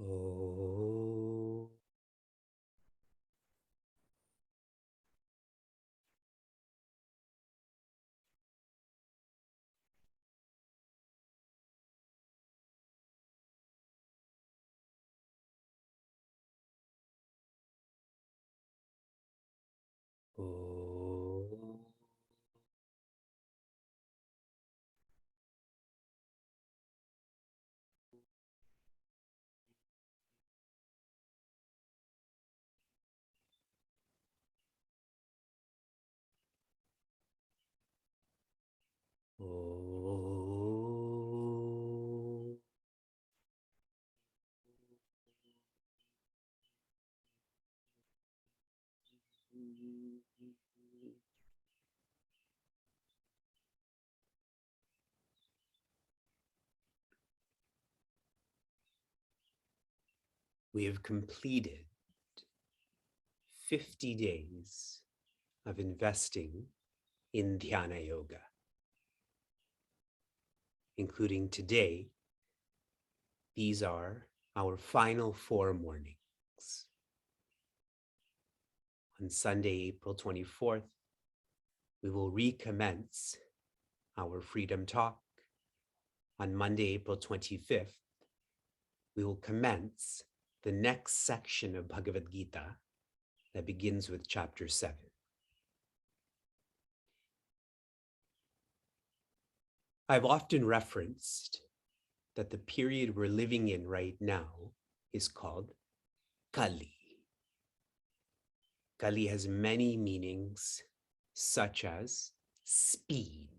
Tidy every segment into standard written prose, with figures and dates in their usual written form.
Oh. Oh. Oh. We have completed 50 days of investing in Dhyana Yoga, including today. These are our final 4 mornings. On Sunday, April 24th, we will recommence our Freedom Talk. On Monday, April 25th, we will commence the next section of Bhagavad Gita that begins with chapter 7. I've often referenced that the period we're living in right now is called Kali. Kali has many meanings, such as speed.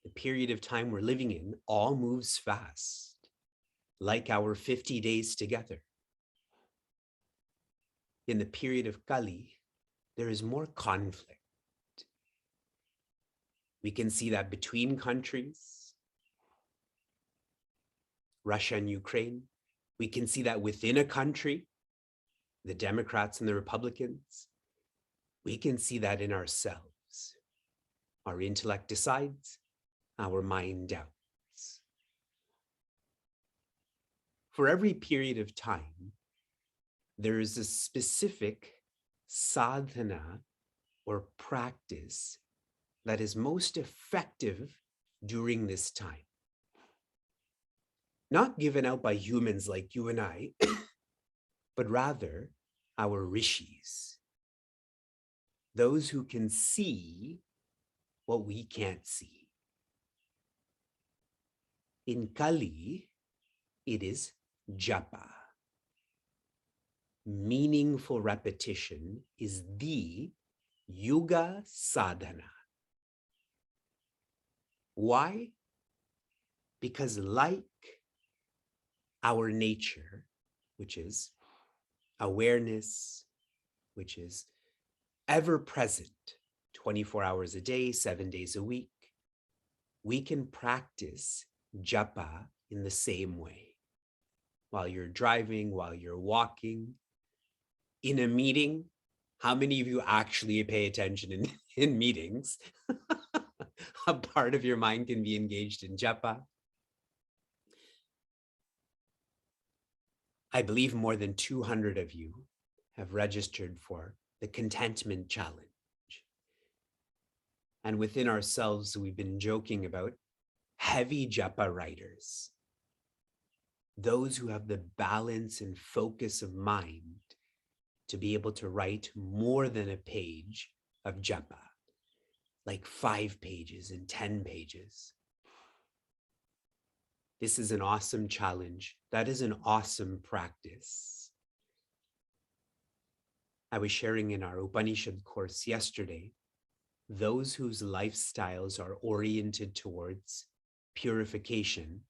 The period of time we're living in all moves fast, like our 50 days together. In the period of Kali, there is more conflict. We can see that between countries, Russia and Ukraine. We can see that within a country, the Democrats and the Republicans. We can see that in ourselves. Our intellect decides, our mind doubts. For every period of time, there is a specific sadhana or practice that is most effective during this time. Not given out by humans like you and I, but rather our rishis, those who can see what we can't see. In Kali, it is Japa. Meaningful repetition is the Yuga sadhana. Why? Because like our nature, which is awareness, which is ever present 24 hours a day, 7 days a week, we can practice japa in the same way. While you're driving, while you're walking, in a meeting. How many of you actually pay attention in meetings? A part of your mind can be engaged in japa. I believe more than 200 of you have registered for the Contentment Challenge. And within ourselves, we've been joking about heavy japa writers, those who have the balance and focus of mind to be able to write more than a page of japa, like 5 pages and 10 pages. This is an awesome challenge. That is an awesome practice. I was sharing in our Upanishad course yesterday, those whose lifestyles are oriented towards purification,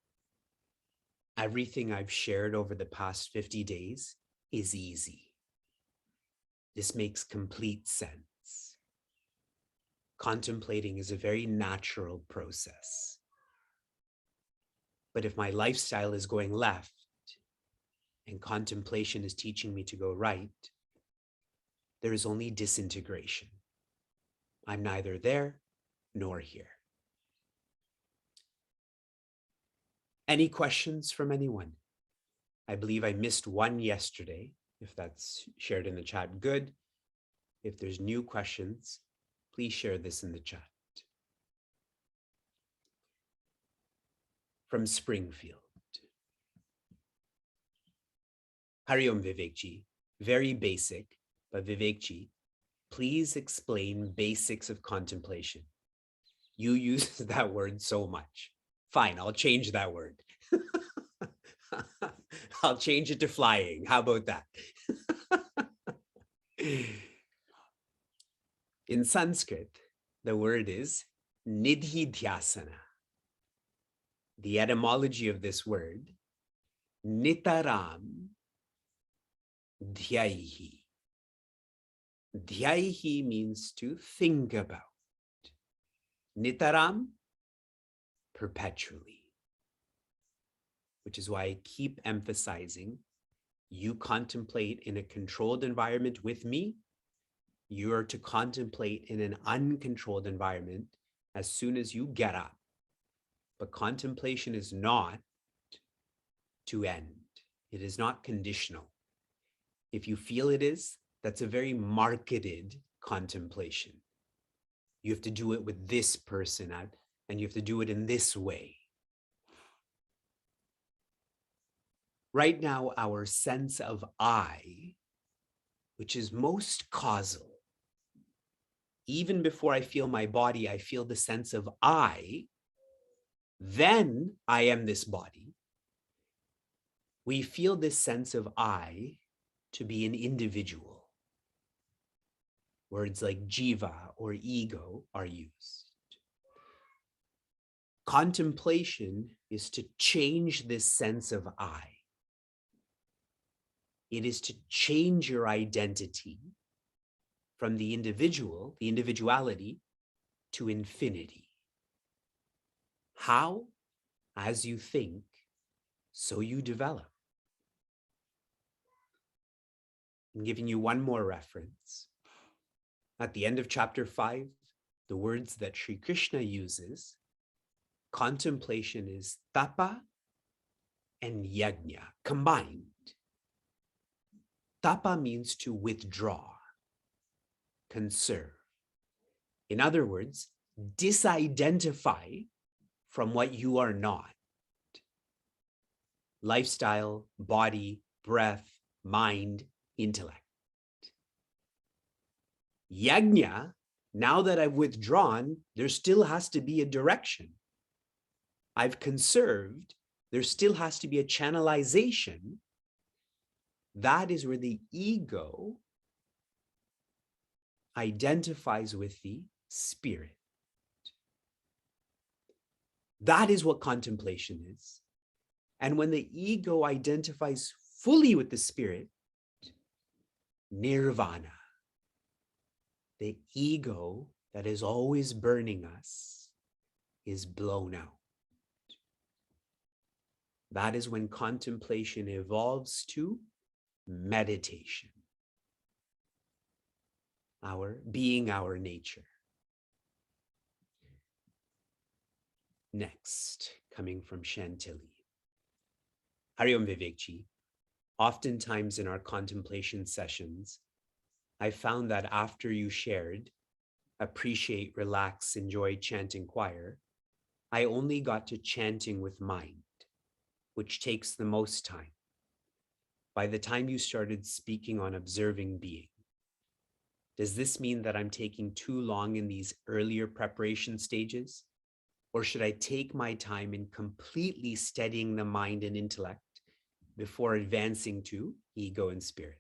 everything I've shared over the past 50 days is easy. This makes complete sense. Contemplating is a very natural process. But if my lifestyle is going left and contemplation is teaching me to go right, there is only disintegration. I'm neither there nor here. Any questions from anyone? I believe I missed one yesterday. If that's shared in the chat, good. If there's new questions, please share this in the chat. From Springfield. Hariom Vivekji, very basic, but Vivekji, please explain basics of contemplation. You use that word so much. Fine, I'll change that word. I'll change it to flying. How about that? In Sanskrit, the word is nidhidhyasana. The etymology of this word, nitaram dhyaihi. Dhyaihi means to think about. Nitaram, perpetually. Which is why I keep emphasizing, you contemplate in a controlled environment with me, you are to contemplate in an uncontrolled environment as soon as you get up. But contemplation is not to end. It is not conditional. If you feel it is, that's a very marketed contemplation. You have to do it with this person, and you have to do it in this way. Right now, our sense of I, which is most causal, even before I feel my body, I feel the sense of I, then I am this body. We feel this sense of I to be an individual. Words like jiva or ego are used. Contemplation is to change this sense of I. It is to change your identity from the individual, the individuality, to infinity. How? As you think, so you develop. I'm giving you one more reference. At the end of chapter 5, the words that Sri Krishna uses, contemplation is tapa and yajna combined. Tapa means to withdraw, conserve. In other words, disidentify from what you are not. Lifestyle, body, breath, mind, intellect. Yajna, now that I've withdrawn, there still has to be a direction. I've conserved, there still has to be a channelization. That is where the ego identifies with the spirit. That is what contemplation is. And when the ego identifies fully with the spirit, nirvana, the ego that is always burning us, is blown out. That is when contemplation evolves to meditation. Our being, our nature. Next, coming from Chantilly. Hariom Vivekji, oftentimes in our contemplation sessions, I found that after you shared, appreciate, relax, enjoy, chant, inquire, I only got to chanting with mind, which takes the most time. By the time you started speaking on observing being, does this mean that I'm taking too long in these earlier preparation stages? Or should I take my time in completely steadying the mind and intellect before advancing to ego and spirit?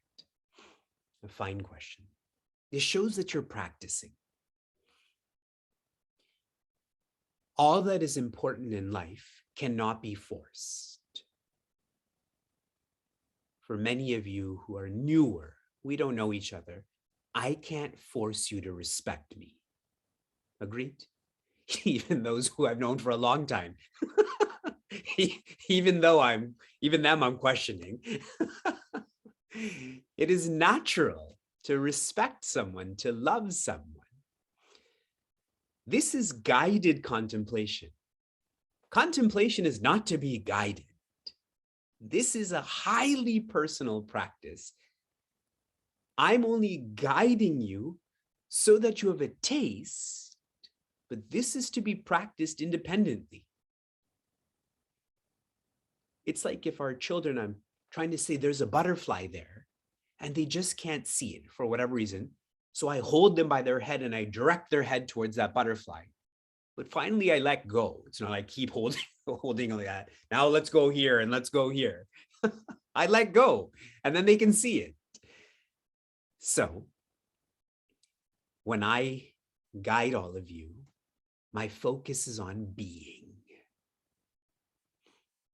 A fine question. This shows that you're practicing. All that is important in life cannot be forced. For many of you who are newer, we don't know each other, I can't force you to respect me. Agreed? Even those who I've known for a long time. even them I'm questioning. It is natural to respect someone, to love someone. This is guided contemplation. Contemplation is not to be guided. This is a highly personal practice. I'm only guiding you so that you have a taste, but this is to be practiced independently. It's like if our children, I'm trying to say there's a butterfly there, and they just can't see it for whatever reason. So I hold them by their head and I direct their head towards that butterfly. But finally I let go. It's not like keep holding like that. Now let's go here and let's go here. I let go and then they can see it. So when I guide all of you, my focus is on being.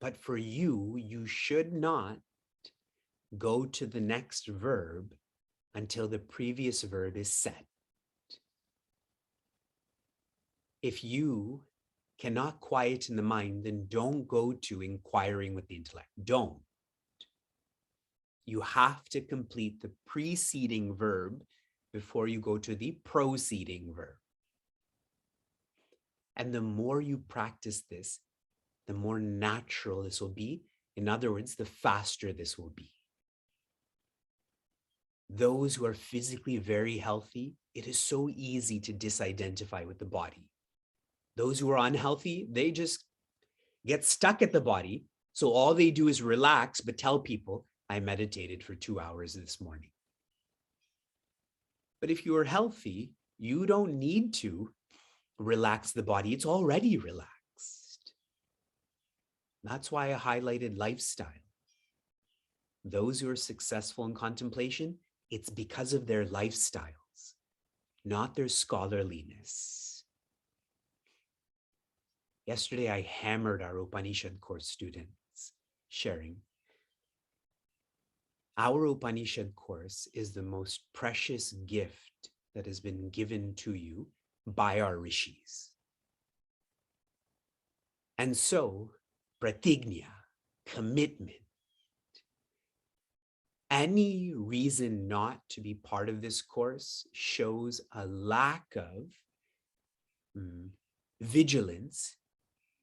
But for you, you should not go to the next verb until the previous verb is set. If you cannot quieten the mind, then don't go to inquiring with the intellect. Don't. You have to complete the preceding verb before you go to the proceeding verb. And the more you practice this, the more natural this will be. In other words, the faster this will be. Those who are physically very healthy, it is so easy to disidentify with the body. Those who are unhealthy, they just get stuck at the body. So all they do is relax, but tell people, I meditated for 2 hours this morning. But if you are healthy, you don't need to relax the body. It's already relaxed. That's why I highlighted lifestyle. Those who are successful in contemplation, it's because of their lifestyles, not their scholarliness. Yesterday, I hammered our Upanishad course students, sharing. Our Upanishad course is the most precious gift that has been given to you by our rishis. And so, pratignya, commitment, any reason not to be part of this course shows a lack of vigilance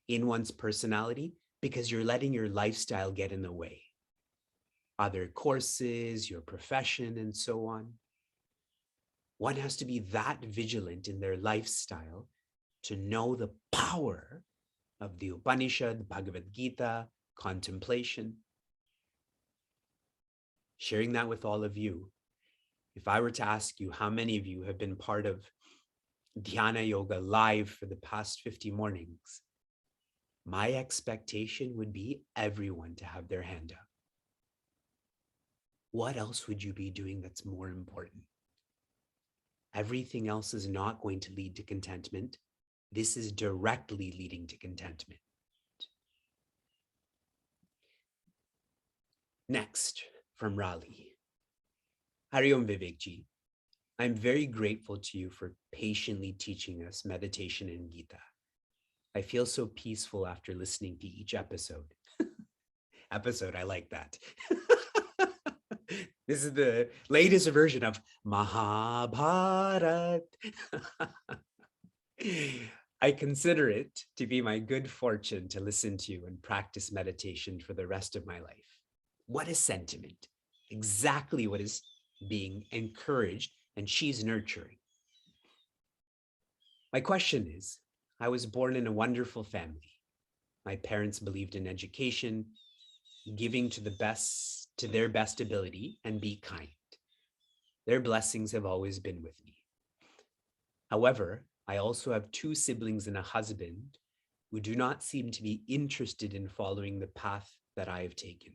in one's personality because you're letting your lifestyle get in the way. Other courses, your profession, and so on. One has to be that vigilant in their lifestyle to know the power of the Upanishad, Bhagavad Gita, contemplation. Sharing that with all of you, if I were to ask you how many of you have been part of Dhyana Yoga live for the past 50 mornings, my expectation would be everyone to have their hand up. What else would you be doing that's more important? Everything else is not going to lead to contentment. This is directly leading to contentment. Next, from Raleigh. Hari Om Vivek Ji. I'm very grateful to you for patiently teaching us meditation and Gita. I feel so peaceful after listening to each episode. I like that. This is the latest version of Mahabharat. I consider it to be my good fortune to listen to you and practice meditation for the rest of my life. What a sentiment. Exactly what is being encouraged and she's nurturing. My question is, I was born in a wonderful family. My parents believed in education, giving to their best ability, and be kind. Their blessings have always been with me. However, I also have 2 siblings and a husband who do not seem to be interested in following the path that I have taken.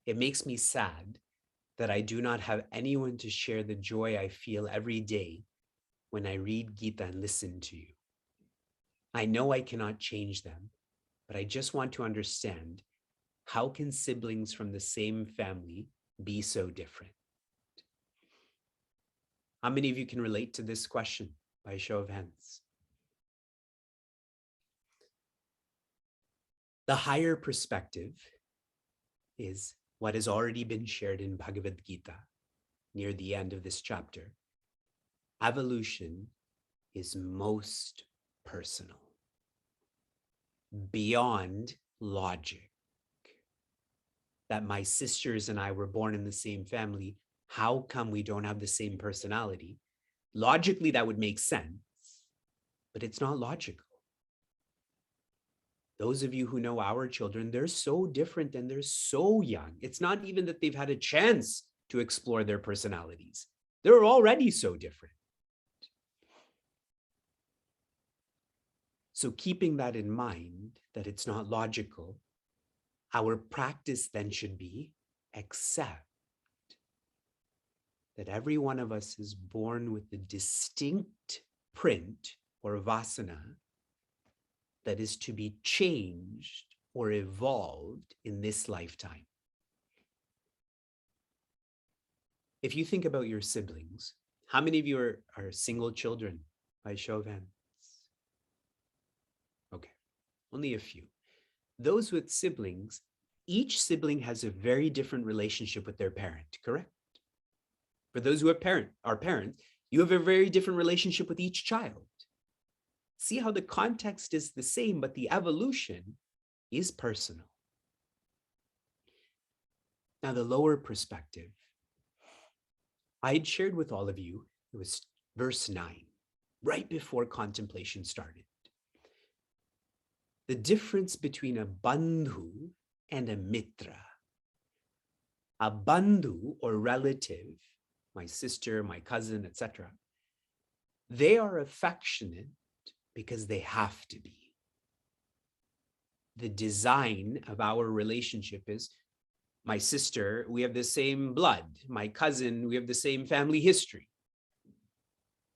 It makes me sad that I do not have anyone to share the joy I feel every day when I read Gita and listen to you. I know I cannot change them, but I just want to understand, how can siblings from the same family be so different? How many of you can relate to this question by a show of hands? The higher perspective is what has already been shared in Bhagavad Gita near the end of this chapter. Evolution is most personal, beyond logic. that my sisters and I were born in the same family. How come we don't have the same personality? Logically, that would make sense, but it's not logical. Those of you who know our children, they're so different and they're so young. It's not even that they've had a chance to explore their personalities. They're already so different. So keeping that in mind, that it's not logical, our practice then should be accept that every one of us is born with a distinct print or vasana that is to be changed or evolved in this lifetime. If you think about your siblings, how many of you are single children by show of hands? Okay, only a few. Those with siblings, each sibling has a very different relationship with their parent, correct? For those who are parents, you have a very different relationship with each child. See how the context is the same, but the evolution is personal. Now, the lower perspective, I had shared with all of you, it was verse 9, right before contemplation started. The difference between a bandhu and a mitra. A bandhu or relative, my sister, my cousin, etc., they are affectionate because they have to be. The design of our relationship is my sister, we have the same blood. My cousin, we have the same family history.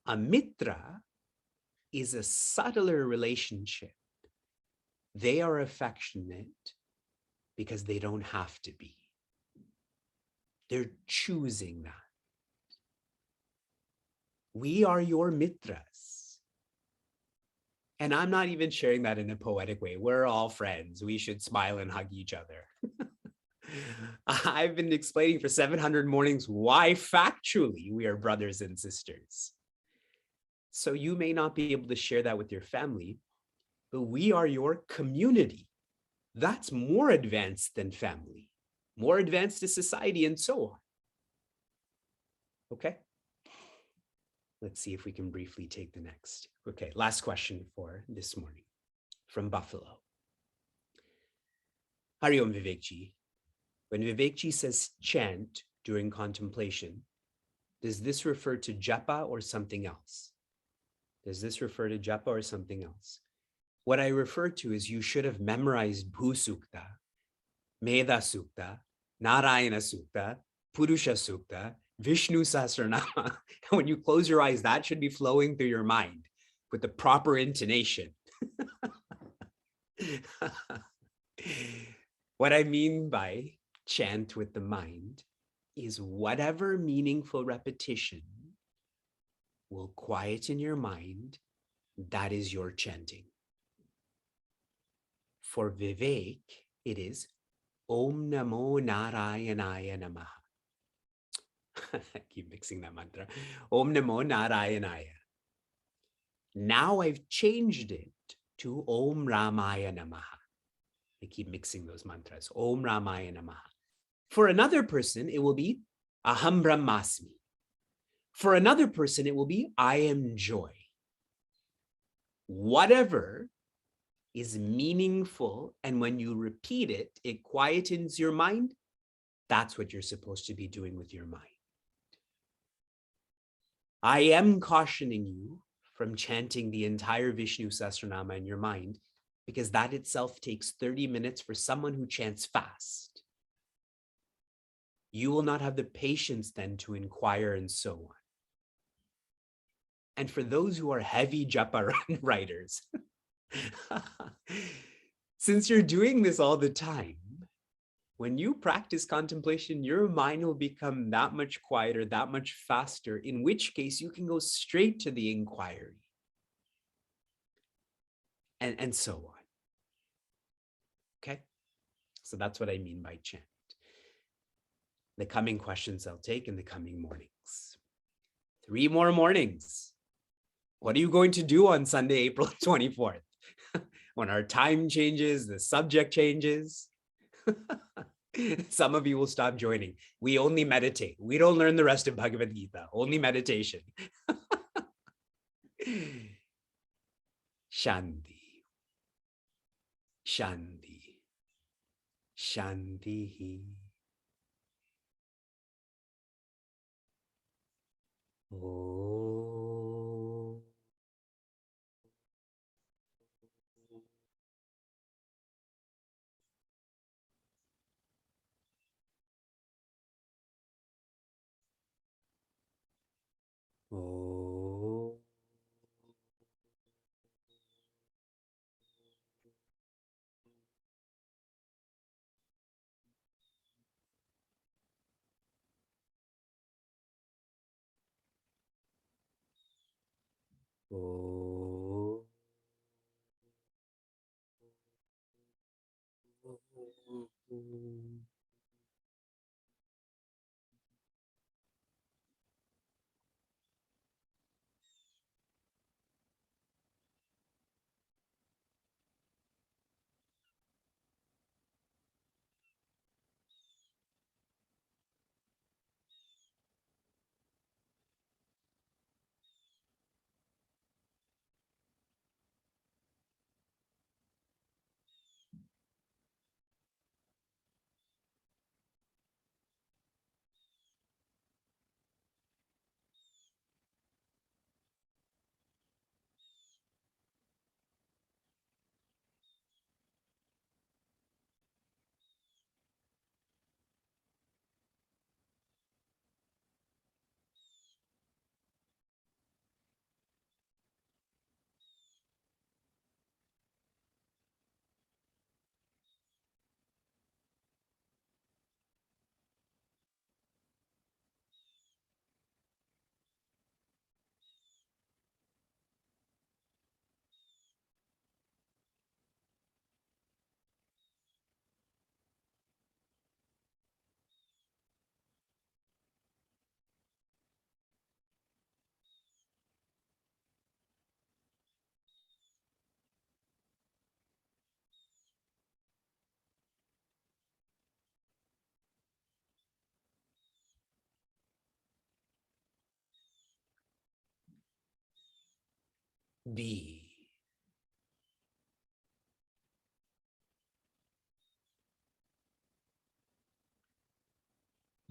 A mitra is a subtler relationship. They are affectionate because they don't have to be. They're choosing that. We are your mitras. And I'm not even sharing that in a poetic way. We're all friends. We should smile and hug each other. I've been explaining for 700 mornings why factually we are brothers and sisters. So you may not be able to share that with your family, but we are your community. That's more advanced than family, more advanced to society and so on. Okay? Let's see if we can briefly take the next. Okay, last question for this morning from Buffalo. Hari Om Vivekji. When Vivekji says chant during contemplation, does this refer to japa or something else? Does this refer to japa or something else? What I refer to is you should have memorized Bhu Sukta, Meda Sukta, Narayana Sukta, Purusha Sukta, Vishnu Sahasranama. When you close your eyes, that should be flowing through your mind with the proper intonation. What I mean by chant with the mind is whatever meaningful repetition will quieten your mind, that is your chanting. For Vivek, it is Om Namo Narayanaya Namaha. I keep mixing that mantra. Om Namo Narayanaya. Now I've changed it to Om Ramaya Namaha. I keep mixing those mantras. Om Ramaya Namaha. For another person, it will be Aham Brahmasmi. For another person, it will be I am joy. Whatever is meaningful, and when you repeat it, it quietens your mind. That's what you're supposed to be doing with your mind. I am cautioning you from chanting the entire Vishnu Sahasranama in your mind, because that itself takes 30 minutes for someone who chants fast. You will not have the patience then to inquire and so on. And for those who are heavy japa writers, since you're doing this all the time, when you practice contemplation, your mind will become that much quieter, that much faster, in which case you can go straight to the inquiry. And so on. Okay? So that's what I mean by chant. The coming questions I'll take in the coming mornings. 3 more mornings. What are you going to do on Sunday, April 24th? When our time changes, the subject changes. Some of you will stop joining. We only meditate. We don't learn the rest of Bhagavad Gita, only meditation. Shanti, Shanti, Shanti. Oh. Oh. Oh. Be.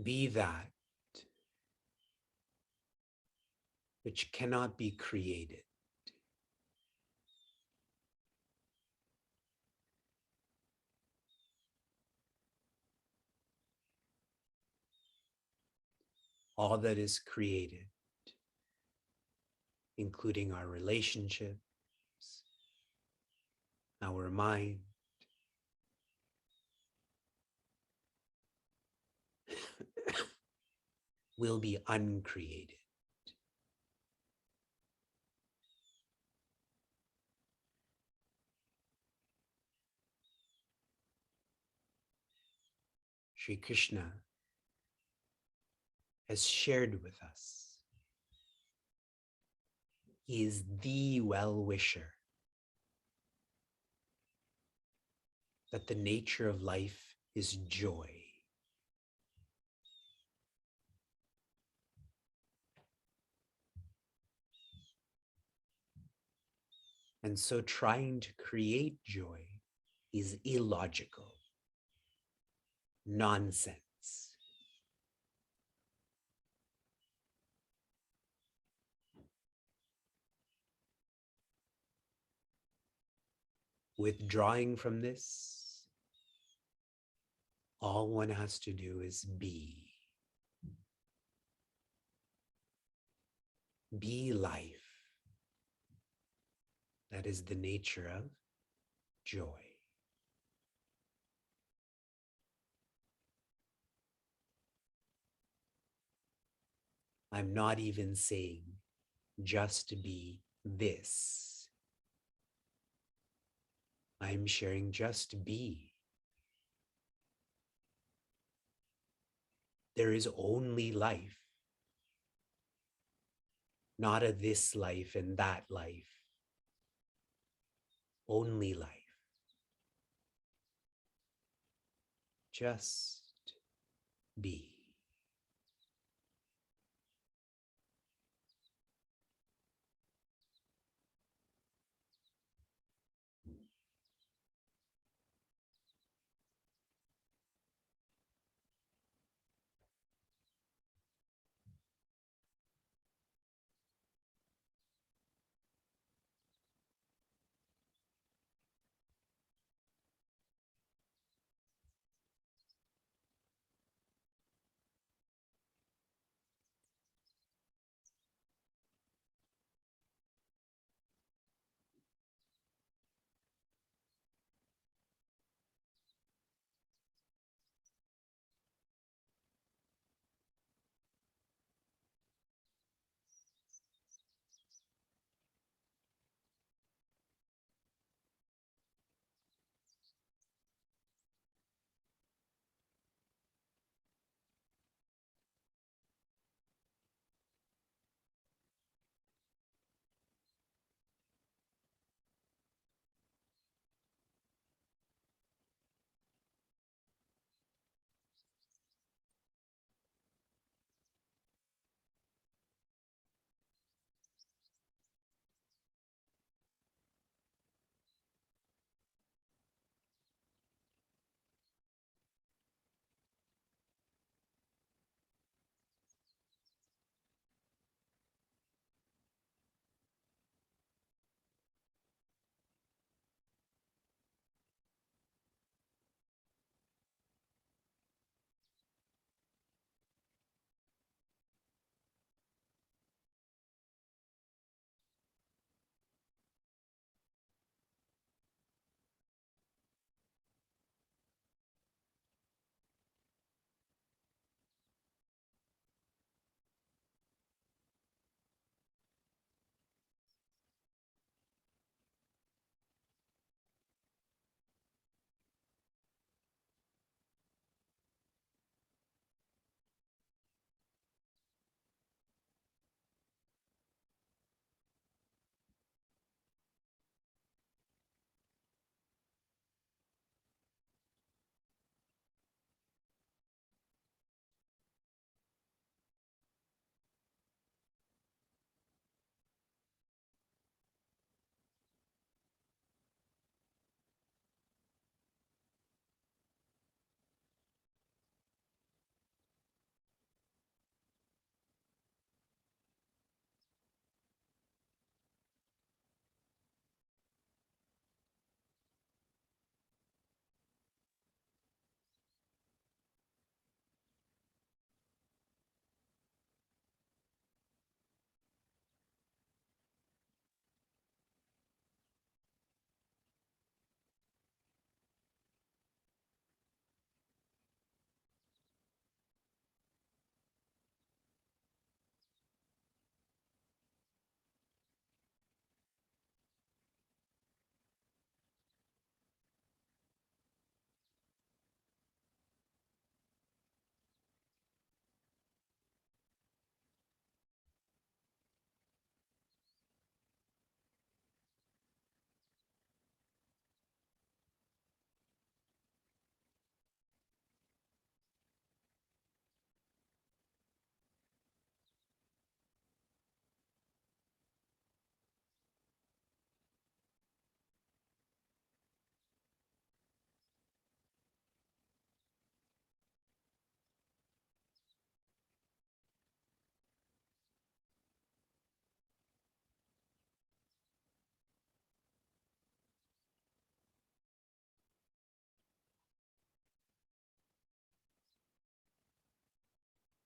Be that which cannot be created. All that is created, including our relationships, our mind, will be uncreated. Sri Krishna has shared with us. He is the well-wisher, that the nature of life is joy. And so trying to create joy is illogical, nonsense. Withdrawing from this, all one has to do is be. Be life. That is the nature of joy. I'm not even saying just be this. I'm sharing just be. There is only life, not a this life and that life. Only life. Just be.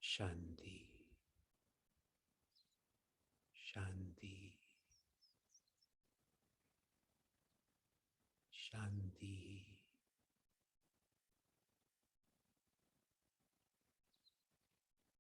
Shanti, Shanti, Shanti.